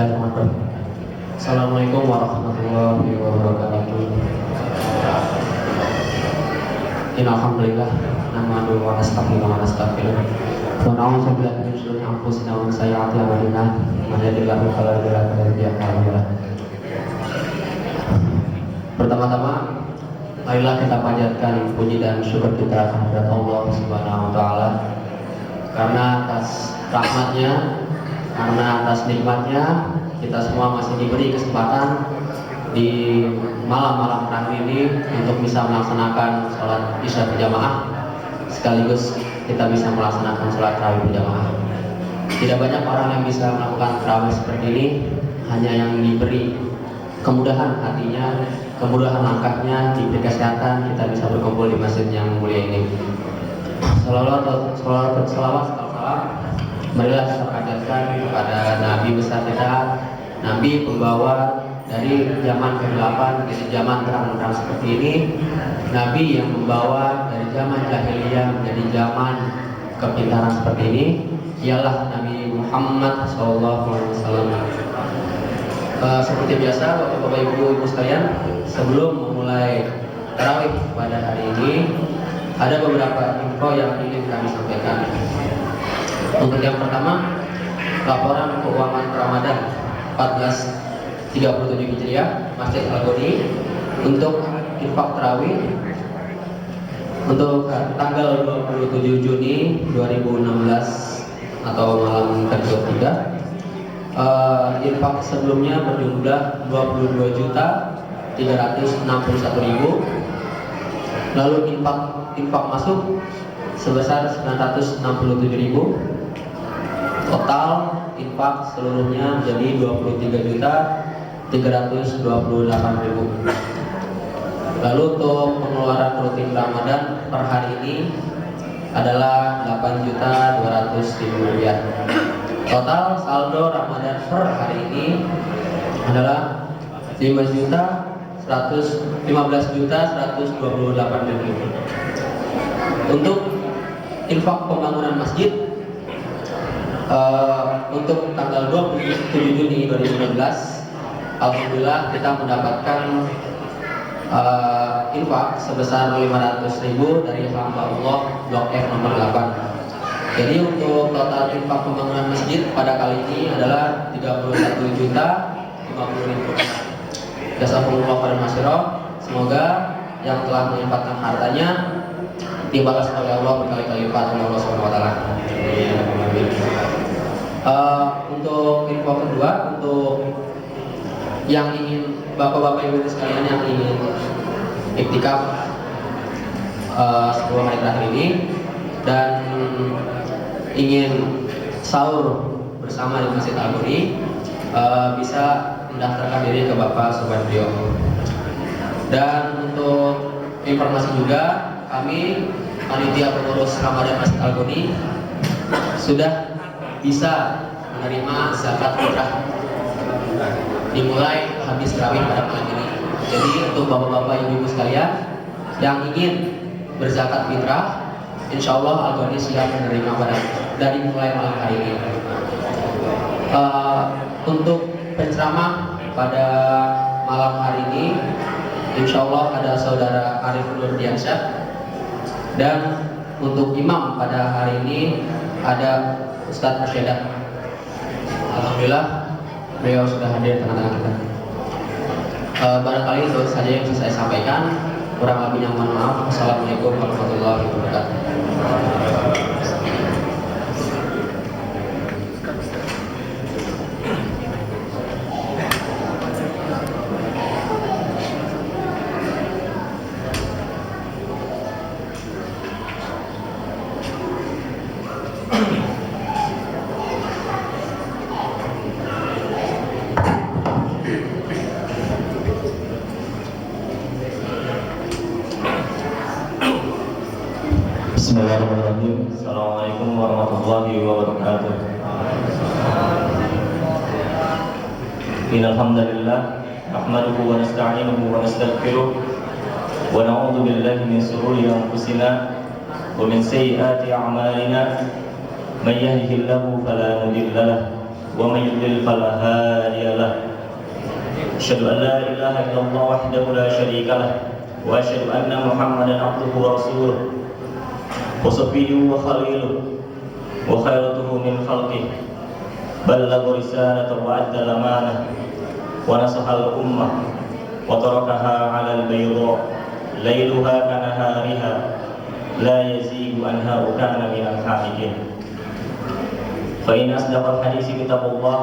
Bismillahirrahmanirrahim. Assalamualaikum warahmatullahi wabarakatuh. Alhamdulillah, nahmaduhu wa nasta'inuhu wa nastaghfiruh. Wa na'udzu billahi min shururi anfusina wa min sayyiati a'malina. Man yahdihillahu fala mudilla lahu wa man yudlil fala hadiya lahu. Pertama-tama, marilah kita panjatkan puji dan syukur kita kepada Allah Subhanahu wa taala karena atas rahmatnya, karena atas nikmatnya kita semua masih diberi kesempatan di malam-malam terakhir ini untuk bisa melaksanakan sholat isya berjamaah, sekaligus kita bisa melaksanakan sholat tarawih berjamaah. Tidak banyak orang yang bisa melakukan tarawih seperti ini, hanya yang diberi kemudahan hatinya, kemudahan langkahnya, diberi kesehatan, kita bisa berkumpul di masjid yang mulia ini. Salawat, salam, marilah kita panjatkan kepada Nabi besar kita, Nabi pembawa dari zaman kegelapan ke zaman terang-terang seperti ini, Nabi yang membawa dari zaman jahiliyah menjadi zaman kepintaran seperti ini, ialah Nabi Muhammad SAW. Seperti biasa, Bapak Ibu sekalian, sebelum memulai tarawih pada hari ini, ada beberapa info yang ingin kami sampaikan. Untuk yang pertama, laporan keuangan Ramadan 1437 Hijriah Masjid Al-Ghani untuk infak tarawih untuk tanggal 27 Juni 2016 atau malam ke-23. Infak sebelumnya berjumlah 22.361.000. Lalu infak masuk sebesar 967.000. Total infak seluruhnya menjadi 23.328.000. Lalu untuk pengeluaran rutin Ramadan per hari ini adalah 8.200.000 rupiah. Total saldo Ramadan per hari ini adalah 15.128.000. Untuk infak pembangunan masjid untuk tanggal 27 Juni 2016, alhamdulillah kita mendapatkan infak sebesar 500.000 dari hamba Allah Blok F nomor 8. Jadi untuk total infak pembangunan masjid pada kali ini adalah 31.050.000. Jazakumullah khairan masyarah. Semoga yang telah menginfakkan hartanya dibalas oleh Allah berkali-kali lipat oleh Allah Subhanahu wa taala. Untuk info kedua, untuk yang ingin Bapak-bapak Ibu sekalian yang ingin iktikaf 10 hari terakhir ini dan ingin sahur bersama di Masjid Al-Ghani, bisa mendaftarkan diri ke Bapak Subandrio. Dan untuk informasi juga, kami panitia pengurus Ramadan Masjid Al-Ghani sudah bisa menerima zakat fitrah dimulai habis tarawih pada malam ini. Jadi untuk bapak-bapak ibu-ibu sekalian yang ingin berzakat fitrah, insya Allah Al-Ghani siap menerima dari mulai malam hari ini. Untuk penceramah pada malam hari ini, insya Allah ada saudara Arif Nurdiansyah, dan untuk imam pada hari ini ada Ustadz Marsyedah. Alhamdulillah beliau sudah hadir di tengah-tengah kita. Barangkali itu saja yang bisa saya sampaikan. Kurang lebihnya mohon maaf. Assalamualaikum warahmatullahi wabarakatuh. Bismillahirrahmanirrahim. Assalamualaikum warahmatullahi wabarakatuh. Innal hamdalillah nahmaduhu wa nasta'inuhu wa nastaghfiruh wa na'udzu billahi min shururi anfusina wa min sayyiati a'malina may yahdihillahu fala mudilla lahu ومن يضلل فلا هادي له أشهد أن لا إله إلا الله وحده لا شريك له وأشهد أن محمدا عبده ورسوله وصفيه وخليله وخيرته من خلقه بلغ رسالة وأدى الأمانة ونصح الأمة وتركها على البيضاء ليلها كنهارها لا يزيغ عنها وكان من الحائدين فإن أصدق الحديث كتاب الله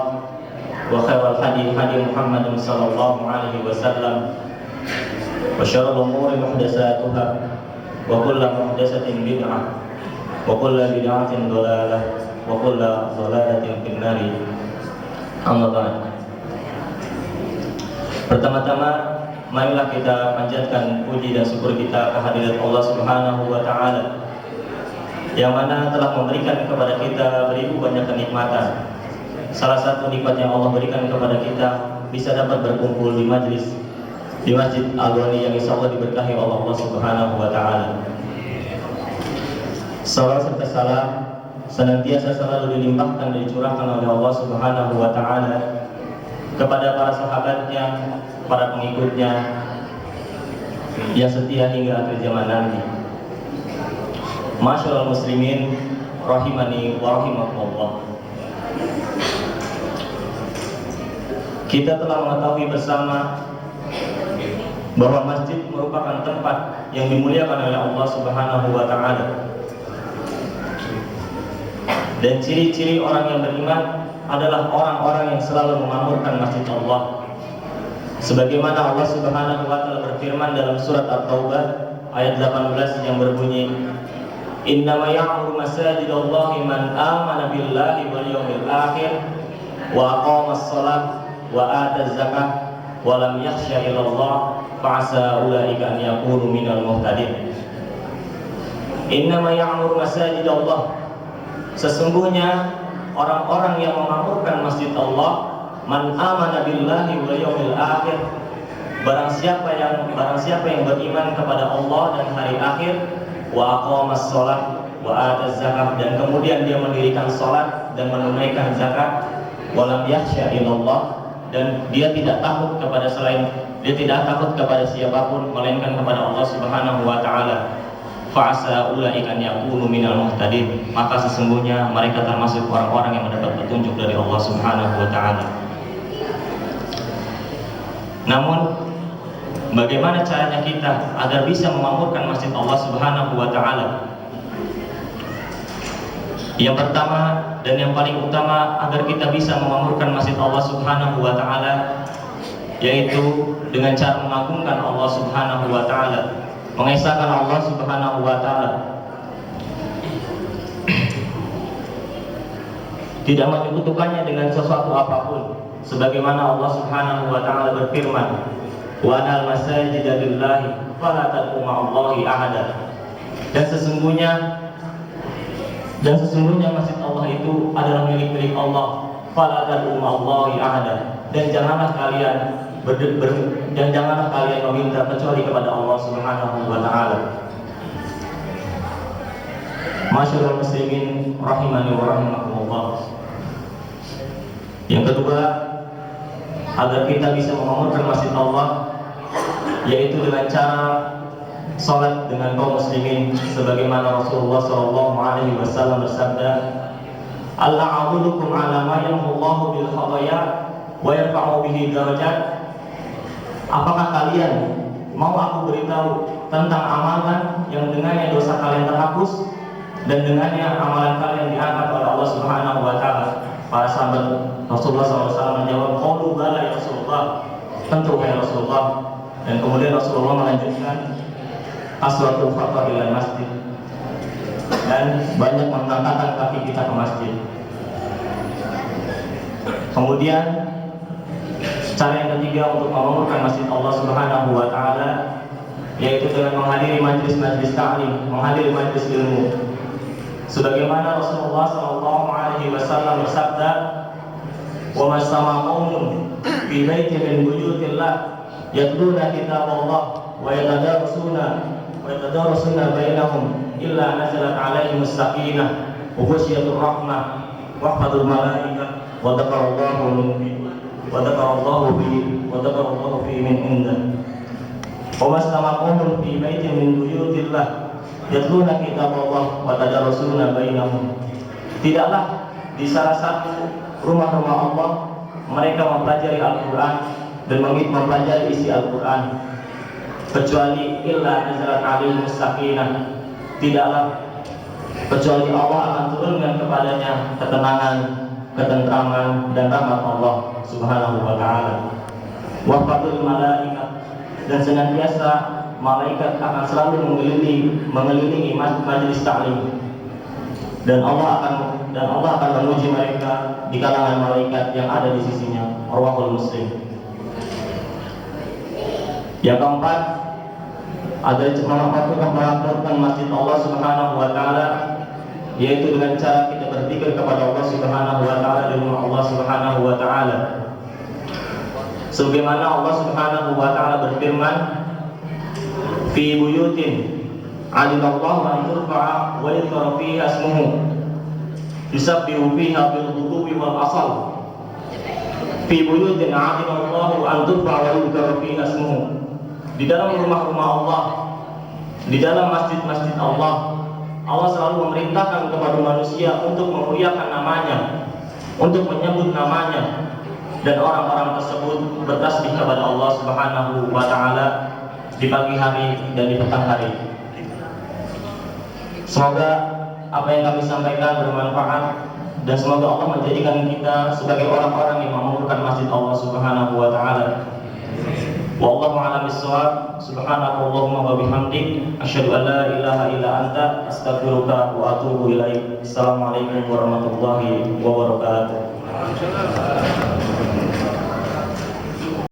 وخير الهدي هدي محمد صلى الله عليه وسلم وشر الأمور محدثاتها وكل محدثة بدعة وكل بدعة ضلالة وكل ضلالة في النار. Amma ba'd. Pertama-tama marilah kita panjatkan puji dan syukur kita kehadirat Allah Subhanahu wa taala yang mana telah memberikan kepada kita beribu banyak kenikmatan. Salah satu nikmat yang Allah berikan kepada kita bisa dapat berkumpul di Masjid Al-Ghani yang insyaallah diberkahi oleh Allah Subhanahu wa taala. Salawat serta salam senantiasa selalu dilimpahkan dan dicurahkan oleh Allah Subhanahu wa taala kepada para sahabatnya, para pengikutnya yang setia hingga akhir zaman nanti. Masyaallah muslimin rahimani wa rahimakumullah. Kita telah mengetahui bersama bahwa masjid merupakan tempat yang dimuliakan oleh Allah Subhanahu wa taala. Dan ciri-ciri orang yang beriman adalah orang-orang yang selalu memakmurkan masjid Allah. Sebagaimana Allah Subhanahu wa taala berfirman dalam surat At-Taubah ayat 18 yang berbunyi, "Innama ya'muru masajidallahi man amana billahi wal yawmil akhir wa aqamas shalah wa ataz zakah wa lam yakhsha illallah fa'asa ulaika an yakunu minal muhtadin." Innama ya'muru masajidallah, sesungguhnya orang-orang yang memakmurkan masjid Allah, man amana billahi wal yawmil akhir, barang siapa yang beriman kepada Allah dan hari akhir, wa aqamas shalah wa ataz zakah, dan kemudian dia mendirikan salat dan menunaikan zakat, wa lam yakhsha illallah, dan dia tidak takut kepada siapapun melainkan kepada Allah Subhanahu wa taala, fa'asa ulaika an yakunu minal muhtadin, maka sesungguhnya mereka termasuk orang-orang yang mendapat petunjuk dari Allah Subhanahu wa taala. Namun bagaimana caranya kita agar bisa memakmurkan masjid Allah Subhanahu wa taala? Yang pertama dan yang paling utama agar kita bisa memakmurkan masjid Allah Subhanahu wa taala yaitu dengan cara mengagungkan Allah Subhanahu wa taala, mengesahkan Allah Subhanahu wa taala, tidak menyekutukannya dengan sesuatu apapun, sebagaimana Allah Subhanahu wa taala berfirman, "Wa anal masajida lillahi fala tad'u ma'allahi ahada." Dan sesungguhnya masjid Allah itu adalah milik Allah, fala tad'u ma'allahi ahada, dan janganlah kalian meminta kecuali kepada Allah Subhanahu wa taala. Masyaallah muslimin rahimani wa rahimakumullah. Yang kedua, agar kita bisa memakmurkan masjid Allah yaitu dengan cara salat dengan kaum muslimin, sebagaimana Rasulullah sallallahu alaihi wasallam bersabda, "A'udzukum ala ma yamhullahu bil khataaya wa yarfa'u bihi darajat." Apakah kalian mau aku beritahu tentang amalan yang dengannya dosa kalian terhapus dan dengannya amalan kalian diangkat oleh Allah Subhanahu wa taala? Para sahabat Rasulullah SAW menjawab, "Qalu bala ya Rasulullah." Tentu ya Rasulullah. Dan kemudian Rasulullah melanjutkan, "Asratul khatar ila masjid." Dan banyak mengangkatkan kaki kita ke masjid. Kemudian cara yang ketiga untuk memakmurkan masjid Allah Subhanahu wa taala yaitu dengan menghadiri majlis-majlis ta'lim, menghadiri majlis ilmu. Sebagaimana Rasulullah sallallahu alaihi wasallam bersabda, "Wa masama qaumun fi baitin min buyutillah yatluna kitaballah wa yatadarasuna bainahum illa nazalat alaihim as-sakinah wa ghasyiyatur rahmah wa hafadul malaikah wa dzakarallahu fi min indah. Wa mastama'un fi baitin min buyutillah yatluna kitaballah wa tadarrusuna bainahum. Tidaklah di salah satu rumah-rumah Allah mereka mempelajari Al-Quran dan mempelajari isi Al-Quran, kecuali illa nazalat alaihim sakinah, tidaklah kecuali Allah akan turunkan kepadanya ketenangan, ketentraman dan rahmat Allah Subhanahu wa taala. Wa fatul malaikat, dan senantiasa malaikat akan selalu mengelilingi majelis taklim, dan Allah akan memuji mereka di kalangan malaikat yang ada di sisinya. Rawahul Muslim. Yang keempat, agar memakmurkan masjid Allah Subhanahu wa taala, yaitu dengan cara kita berzikir kepada Allah Subhanahu wa taala di rumah Allah Subhanahu wa taala. Sebagaimana Allah Subhanahu wa taala berfirman, fi buyutin adillallahu an turfa'a wa yudhkara fiha ismuhu yusabbihu fiha bil ghuduwi wal asal. Fi buyutin adillallahu an turfa'a wa yudhkara fiha ismuhu. Di dalam rumah-rumah Allah, di dalam masjid-masjid Allah, Allah selalu memerintahkan kepada manusia untuk memuliakan namanya, untuk menyebut namanya, dan orang-orang tersebut bertasbih kepada Allah Subhanahu wa taala di pagi hari dan di petang hari. Semoga apa yang kami sampaikan bermanfaat, dan semoga Allah menjadikan kita sebagai orang-orang yang memakmurkan masjid Allah Subhanahu wa taala. Wallahu a'lam bissawab. Subhanakallahumma wa bihamdik asyhadu an la ilaha illa anta astaghfiruka wa atubu ilaik. Assalamualaikum warahmatullahi wabarakatuh.